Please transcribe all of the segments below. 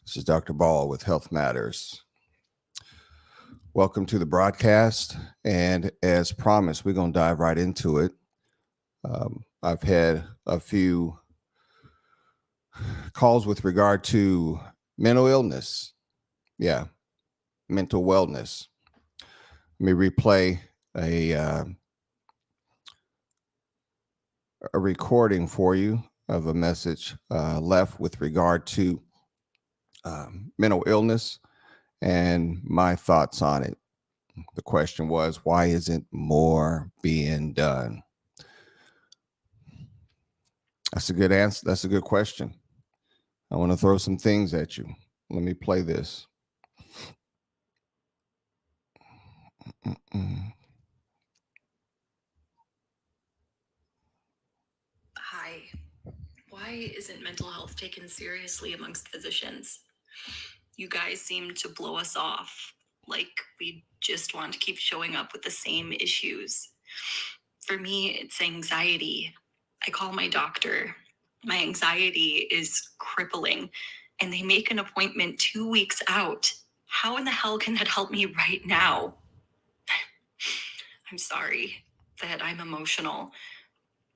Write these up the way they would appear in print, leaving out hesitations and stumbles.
This is Dr. Ball with Health Matters. Welcome to the broadcast. And as promised, we're going to dive right into it. I've had a few calls with regard to mental illness. Yeah, mental wellness. Let me replay a recording for you of a message left with regard to mental illness and my thoughts on it. The question was, why isn't more being done? That's a good answer. That's a good question. I want to throw some things at you. Let me play this. Hi. Why isn't mental health taken seriously amongst physicians? You guys seem to blow us off, like we just want to keep showing up with the same issues. For me, it's anxiety. I call my doctor. My anxiety is crippling, and they make an appointment 2 weeks out. How in the hell can that help me right now? I'm sorry that I'm emotional,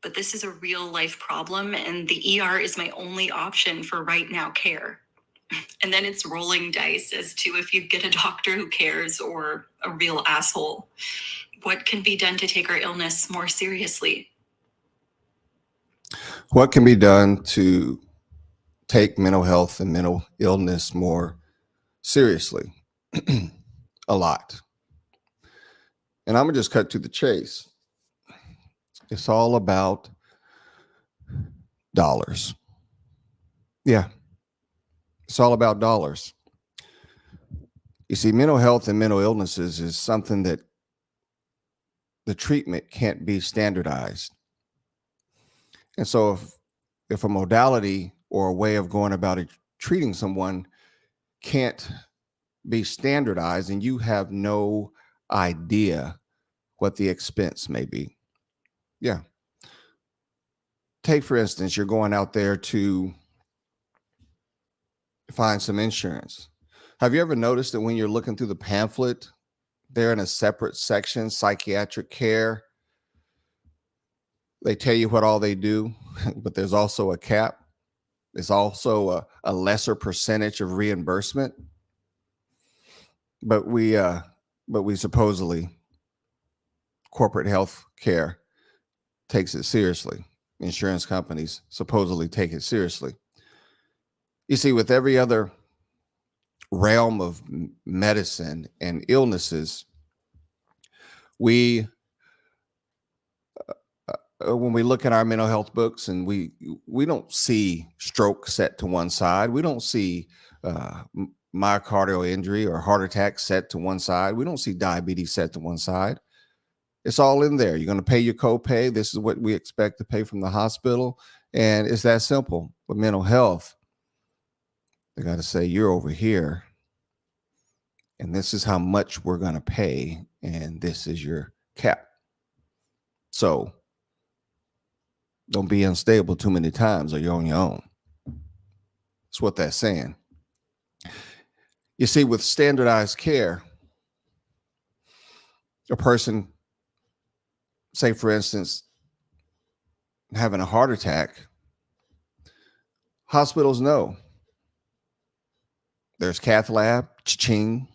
but this is a real life problem, and the ER is my only option for right now care. And then it's rolling dice as to if you get a doctor who cares or a real asshole. What can be done to take our illness more seriously? What can be done to take mental health and mental illness more seriously? A lot. And I'm going to just cut to the chase. It's all about dollars. Yeah, it's all about dollars. You see, mental health and mental illnesses is something that the treatment can't be standardized. And so if a modality or a way of going about it, treating someone can't be standardized, and you have no idea what the expense may be. Yeah. Take, for instance, you're going out there to find some insurance. Have you ever noticed that when you're looking through the pamphlet, they're in a separate section, psychiatric care? They tell you what all they do, but there's also a cap. There's also a lesser percentage of reimbursement. But we supposedly, corporate health care takes it seriously. Insurance companies supposedly take it seriously. You see, with every other realm of medicine and illnesses, we when we look at our mental health books, and we don't see stroke set to one side. We don't see myocardial injury or heart attack set to one side. We don't see diabetes set to one side. It's all in there. You're going to pay your copay. This is what we expect to pay from the hospital. And it's that simple. With mental health, they got to say, you're over here, and this is how much we're going to pay, and this is your cap. So don't be unstable too many times or you're on your own. That's what that's saying. You see, with standardized care, a person, say, for instance, having a heart attack, hospitals know. There's cath lab, cha-ching.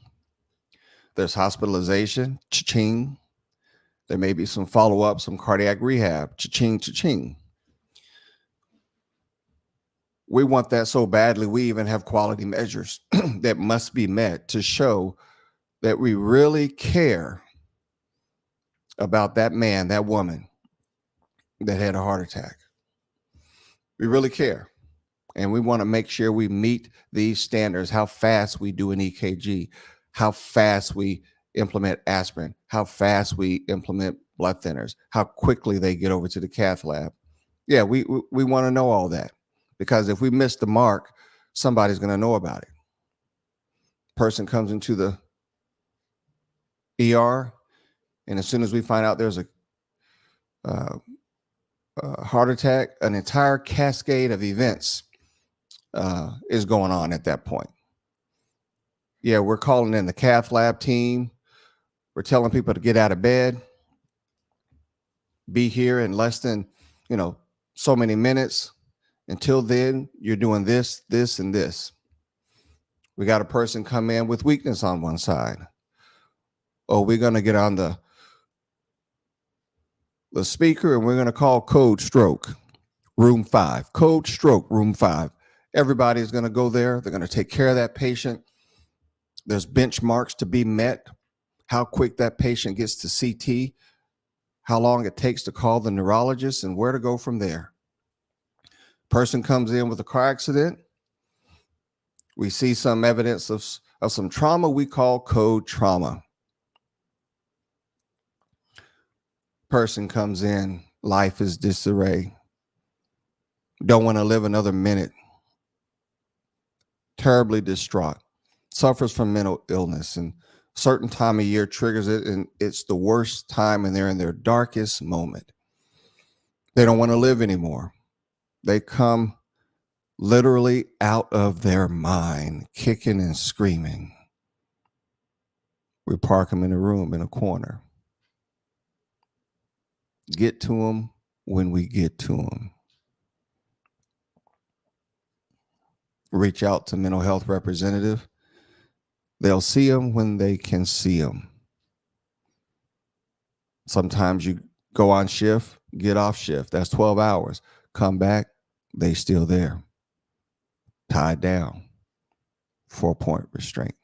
There's hospitalization, cha-ching. There may be some follow-up, some cardiac rehab, cha-ching, cha-ching. We want that so badly, we even have quality measures that must be met to show that we really care about that man, that woman that had a heart attack. We really care. And we want to make sure we meet these standards, how fast we do an EKG, how fast we implement aspirin, how fast we implement blood thinners, how quickly they get over to the cath lab. Yeah, we want to know all that, because if we miss the mark, somebody's going to know about it. Person comes into the ER, and as soon as we find out there's a heart attack, an entire cascade of events is going on at that point. Yeah, we're calling in the cath lab team. We're telling people to get out of bed, be here in less than, you know, so many minutes. Until then, you're doing this, this, and this. We got a person come in with weakness on one side. Oh, we're going to get on the speaker and we're going to call code stroke, room 5. Code stroke, room 5. Everybody's going to go there. They're going to take care of that patient. There's benchmarks to be met. How quick that patient gets to CT, how long it takes to call the neurologist, and where to go from there. Person comes in with a car accident. We see some evidence of some trauma we call code trauma. Person comes in, life is disarray. Don't want to live another minute. Terribly distraught. Suffers from mental illness, and certain time of year triggers it, and it's the worst time, and they're in their darkest moment. They don't want to live anymore. They come literally out of their mind, kicking and screaming. We park them in a room in a corner. Get to them when we get to them. Reach out to mental health representative. They'll see them when they can see them. Sometimes you go on shift, get off shift. That's 12 hours. Come back, they still there. Tied down. 4-point restraint.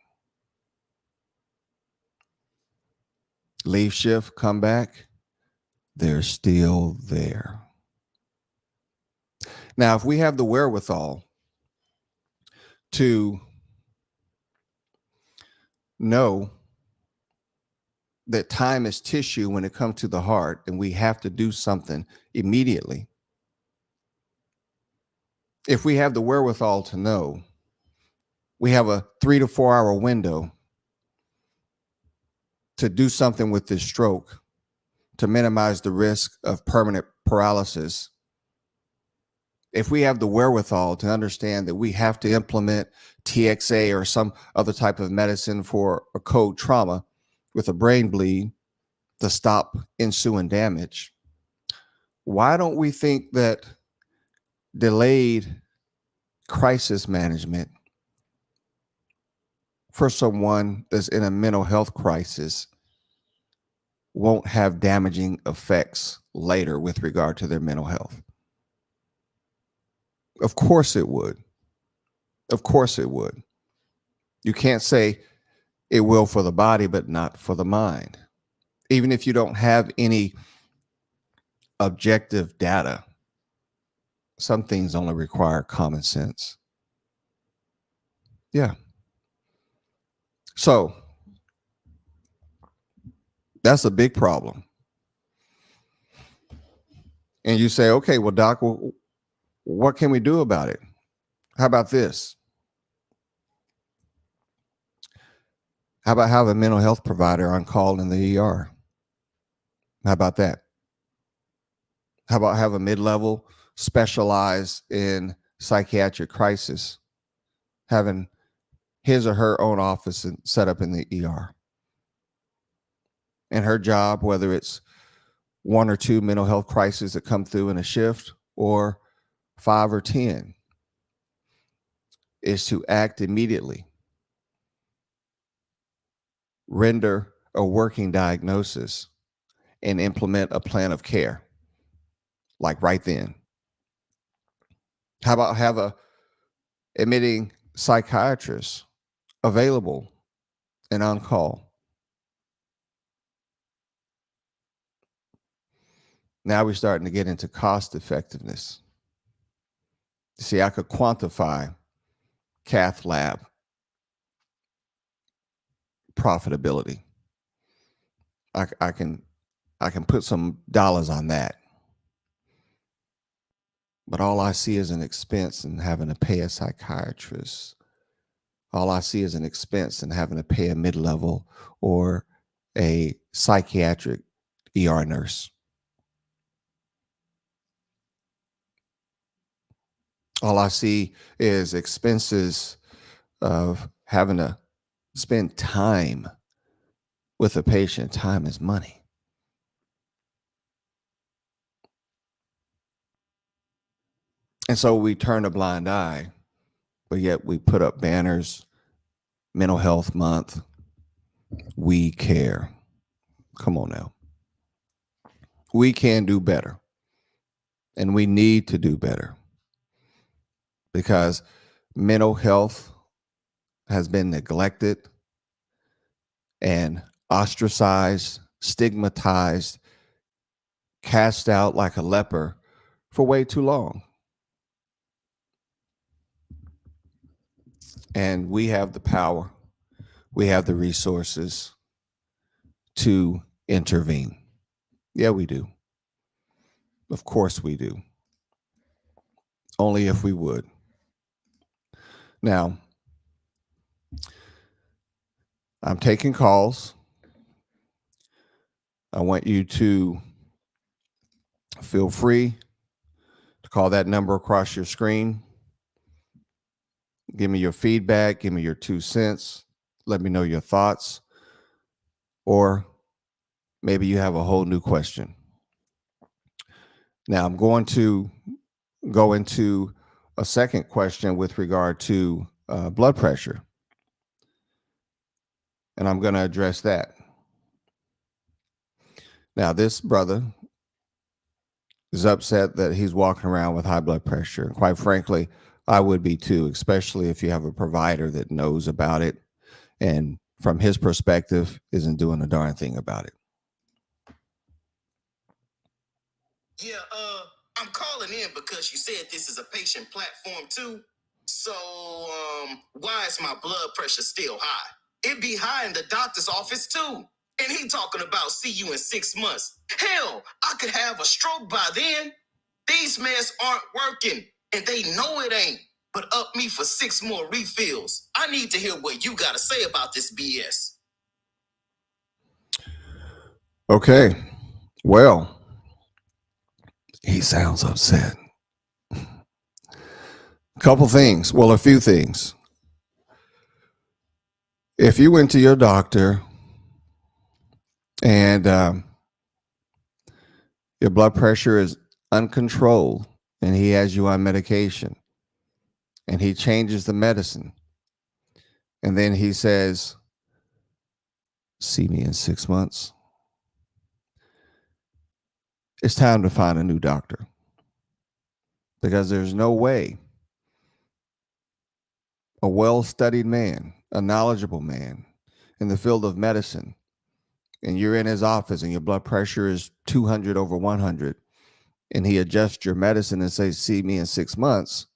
Leave shift, come back, they're still there. Now, if we have the wherewithal to know that time is tissue when it comes to the heart and we have to do something immediately, if we have the wherewithal to know we have a 3 to 4 hour window to do something with this stroke to minimize the risk of permanent paralysis, if we have the wherewithal to understand that we have to implement TXA or some other type of medicine for a code trauma with a brain bleed to stop ensuing damage, why don't we think that delayed crisis management for someone that's in a mental health crisis won't have damaging effects later with regard to their mental health? Of course it would. Of course it would. You can't say it will for the body, but not for the mind. Even if you don't have any objective data, some things only require common sense. Yeah. So that's a big problem. And you say, okay, well, doc, well, what can we do about it? How about this? How about have a mental health provider on call in the ER? How about that? How about have a mid-level specialized in psychiatric crisis, having his or her own office set up in the ER? And her job, whether it's 1 or 2 mental health crises that come through in a shift or 5 or 10, is to act immediately, render a working diagnosis, and implement a plan of care, like right then. How about have a admitting psychiatrist available and on call? Now we're starting to get into cost effectiveness. See, I could quantify cath lab profitability. I can put some dollars on that. But all I see is an expense in having to pay a psychiatrist. All I see is an expense in having to pay a mid-level or a psychiatric ER nurse. All I see is expenses of having to spend time with a patient. Time is money. And so we turn a blind eye, but yet we put up banners, Mental Health Month, we care. Come on now. We can do better, and we need to do better because mental health has been neglected and ostracized, stigmatized, cast out like a leper for way too long. And we have the power, we have the resources to intervene. Yeah, we do. Of course, we do. Only if we would. Now, I'm taking calls. I want you to feel free to call that number across your screen. Give me your feedback. Give me your 2 cents. Let me know your thoughts. Or maybe you have a whole new question. Now, I'm going to go into a second question with regard to blood pressure. And I'm going to address that. Now, this brother is upset that he's walking around with high blood pressure. And quite frankly, I would be too, especially if you have a provider that knows about it and from his perspective isn't doing a darn thing about it. Yeah, I'm calling in because you said this is a patient platform too. So, why is my blood pressure still high? It be high in the doctor's office too. And he talking about see you in 6 months. Hell, I could have a stroke by then. These meds aren't working, and they know it ain't. But up me for 6 more refills. I need to hear what you gotta say about this BS. Okay. Well, he sounds upset. A few things. If you went to your doctor and your blood pressure is uncontrolled and he has you on medication and he changes the medicine and then he says, see me in 6 months, it's time to find a new doctor because there's no way a well-studied man, a knowledgeable man in the field of medicine, and you're in his office and your blood pressure is 200 over 100 and he adjusts your medicine and says, see me in 6 months,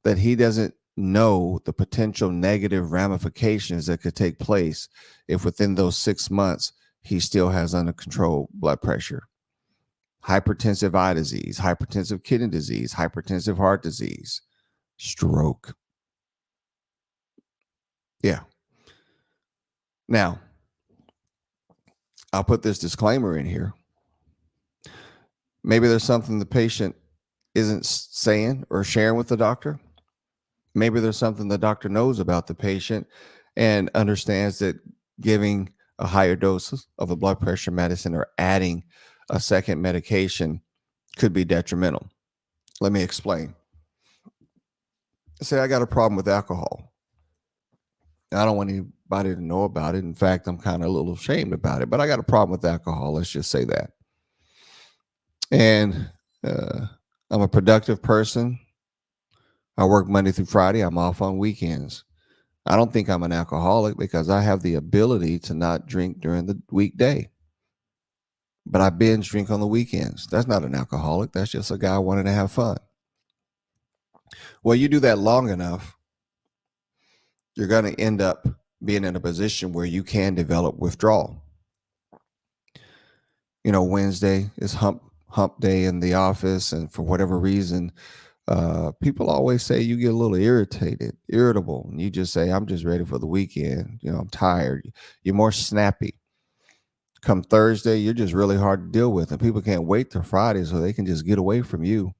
that he doesn't know the potential negative ramifications that could take place if within those 6 months he still has uncontrolled blood pressure. Hypertensive eye disease, hypertensive kidney disease, hypertensive heart disease, stroke. Yeah. Now, I'll put this disclaimer in here. Maybe there's something the patient isn't saying or sharing with the doctor. Maybe there's something the doctor knows about the patient and understands that giving a higher dose of a blood pressure medicine or adding a second medication could be detrimental. Let me explain. Say I got a problem with alcohol. I don't want anybody to know about it. In fact, I'm kind of a little ashamed about it, but I got a problem with alcohol. Let's just say that. And I'm a productive person. I work Monday through Friday. I'm off on weekends. I don't think I'm an alcoholic because I have the ability to not drink during the weekday. But I binge drink on the weekends. That's not an alcoholic. That's just a guy wanting to have fun. Well, you do that long enough, you're going to end up being in a position where you can develop withdrawal. You know, Wednesday is hump day in the office, and for whatever reason, people always say you get a little irritable, and you just say, I'm just ready for the weekend. You know, I'm tired. You're more snappy. Come Thursday, you're just really hard to deal with, and people can't wait till Friday so they can just get away from you.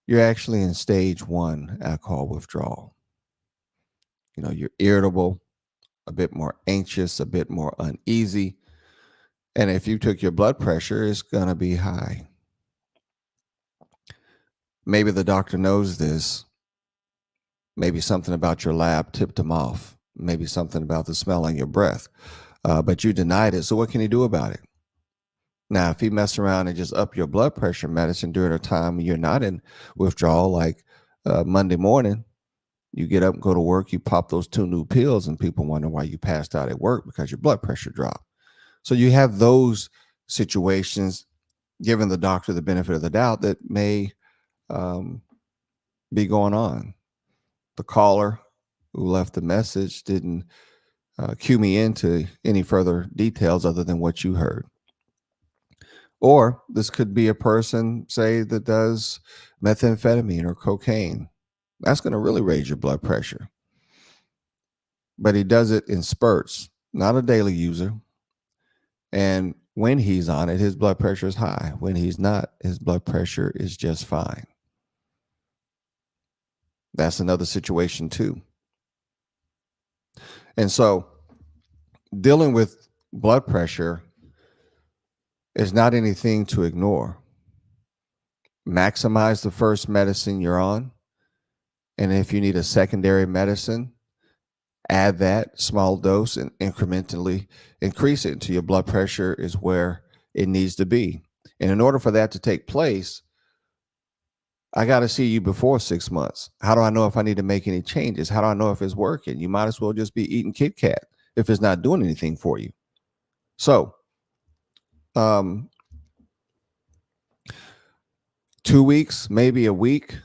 You're actually in stage 1 alcohol withdrawal. You know, you're irritable. a bit more anxious, a bit more uneasy. And if you took your blood pressure, it's going to be high. Maybe the doctor knows this. Maybe something about your lab tipped him off. Maybe something about the smell on your breath. But you denied it. So what can he do about it? Now, if he mess around and just up your blood pressure medicine during a time you're not in withdrawal, like Monday morning, you get up and go to work, you pop those 2 new pills, and people wonder why you passed out at work because your blood pressure dropped. So you have those situations, giving the doctor the benefit of the doubt, that may be going on. The caller who left the message didn't cue me into any further details other than what you heard. Or this could be a person, say, that does methamphetamine or cocaine. That's going to really raise your blood pressure. But he does it in spurts, not a daily user. And when he's on it, his blood pressure is high. When he's not, his blood pressure is just fine. That's another situation too. And so dealing with blood pressure is not anything to ignore. Maximize the first medicine you're on. And if you need a secondary medicine, add that small dose and incrementally increase it until your blood pressure is where it needs to be. And in order for that to take place, I got to see you before 6 months. How do I know if I need to make any changes? How do I know if it's working? You might as well just be eating Kit Kat if it's not doing anything for you. So, 2 weeks, maybe a week.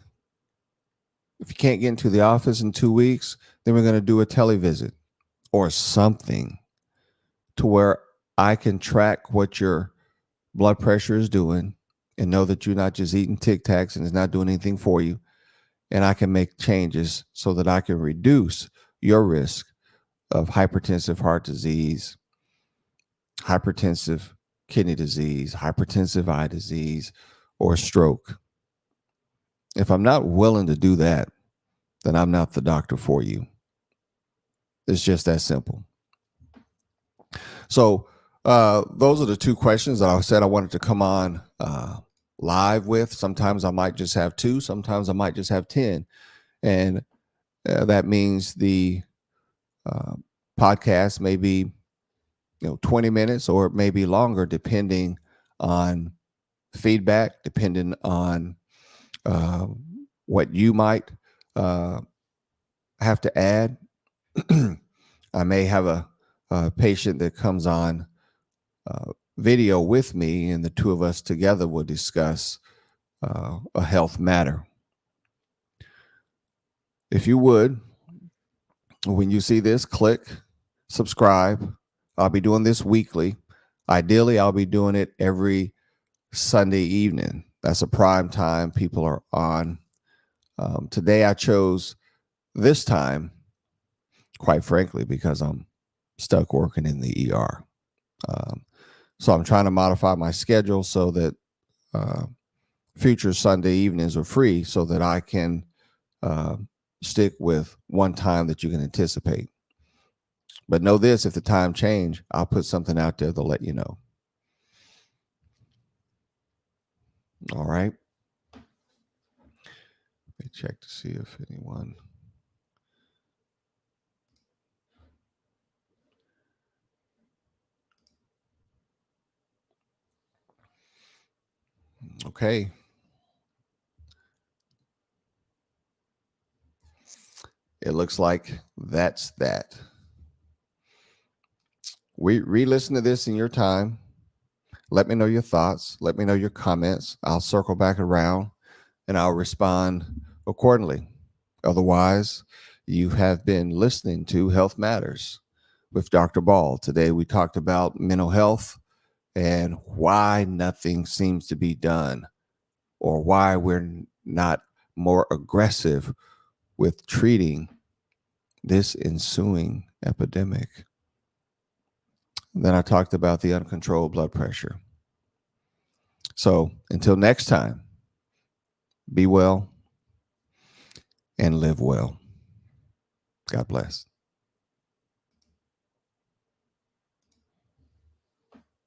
If you can't get into the office in 2 weeks, then we're going to do a televisit or something to where I can track what your blood pressure is doing and know that you're not just eating Tic Tacs and it's not doing anything for you. And I can make changes so that I can reduce your risk of hypertensive heart disease, hypertensive kidney disease, hypertensive eye disease, or stroke. If I'm not willing to do that, then I'm not the doctor for you. It's just that simple. So those are the 2 questions that I said I wanted to come on live with. Sometimes I might just have 2. Sometimes I might just have 10. And that means the podcast may be 20 minutes or it may be longer, depending on feedback, depending on what you might have to add. I may have a patient that comes on video with me, and the 2 of us together will discuss a health matter. If you would, when you see this, click subscribe. I'll be doing this weekly. Ideally, I'll be doing it every Sunday evening. That's a prime time people are on. Today I chose this time, quite frankly, because I'm stuck working in the ER. So I'm trying to modify my schedule so that future Sunday evenings are free, so that I can stick with one time that you can anticipate. But know this, if the time change, I'll put something out there to let you know. All right. Let me check to see if anyone. Okay. It looks like that's that. We re-listen to this in your time. Let me know your thoughts. Let me know your comments. I'll circle back around and I'll respond accordingly. Otherwise, you have been listening to Health Matters with Dr. Ball. Today, we talked about mental health and why nothing seems to be done, or why we're not more aggressive with treating this ensuing epidemic. Then I talked about the uncontrolled blood pressure. So until next time, be well and live well. God bless.